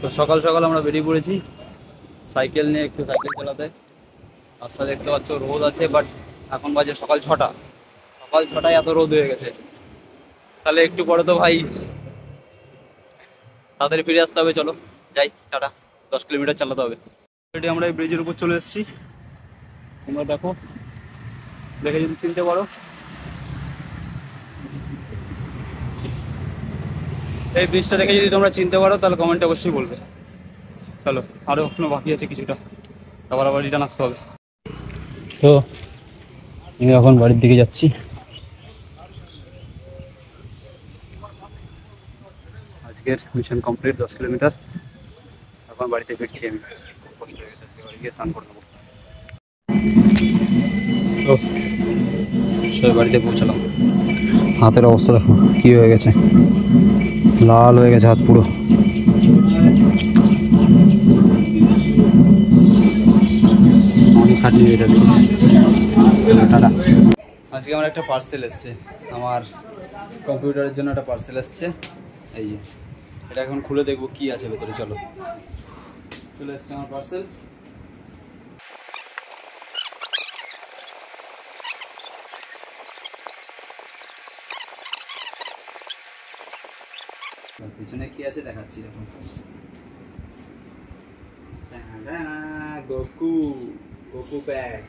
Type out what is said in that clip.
তো সকাল সকাল আমরা বেরিয়ে পড়েছি সাইকেল নিয়ে, একটু সাইকেল চালাতে। রাস্তা দেখতে পাচ্ছ রোদ আছে, বাট এখন বাজে সকাল 6টা। সকাল 6টায় এত রোদ হয়ে গেছে, তাহলে একটু পরে তো ভাই তাড়াতাড়ি ফিরে আসতে হবে। চলো যাই, টাটা। 10 কিলোমিটার চালাতে হবে। অলরেডি আমরা এই ব্রিজের উপর চলে এসেছি। তোমরা দেখো, দেখে যদি চিনতে পারো, এই ব্রিজটা দেখে যদি তোমরা চিনতে পারো তাহলে কমেন্টে অবশ্যই বলবে। চলো, আরও এখনো বাকি আছে কিছুটা, আবার রিটার্ন আসতে হবে। তো আমি এখন বাড়ির দিকে যাচ্ছি। আজকের মিশন কমপ্লিট, 10 কিলোমিটার। এখন বাড়িতে ফিরছি আমি, খুব কষ্ট হয়ে গেছে। আজকে বাড়ি গিয়ে স্নান করে নেবো। তো সবাই বাড়িতে পৌঁছালাম। হাতের অবস্থা দেখো কী হয়ে গেছে, লাল হয়ে গেছে হাত পুরো। অনেক খাটিয়ে এটা টাটা। আজকে আমার একটা পার্সেল এসছে, আমার কম্পিউটারের জন্য একটা পার্সেল এসছে। এই যে এটা এখন খুলে দেখবো কি আছে ভেতরে। চলো, চলে এসছে আমার পার্সেল। পিছনে কি আছে দেখাচ্ছি এখন। Goku, Goku pad.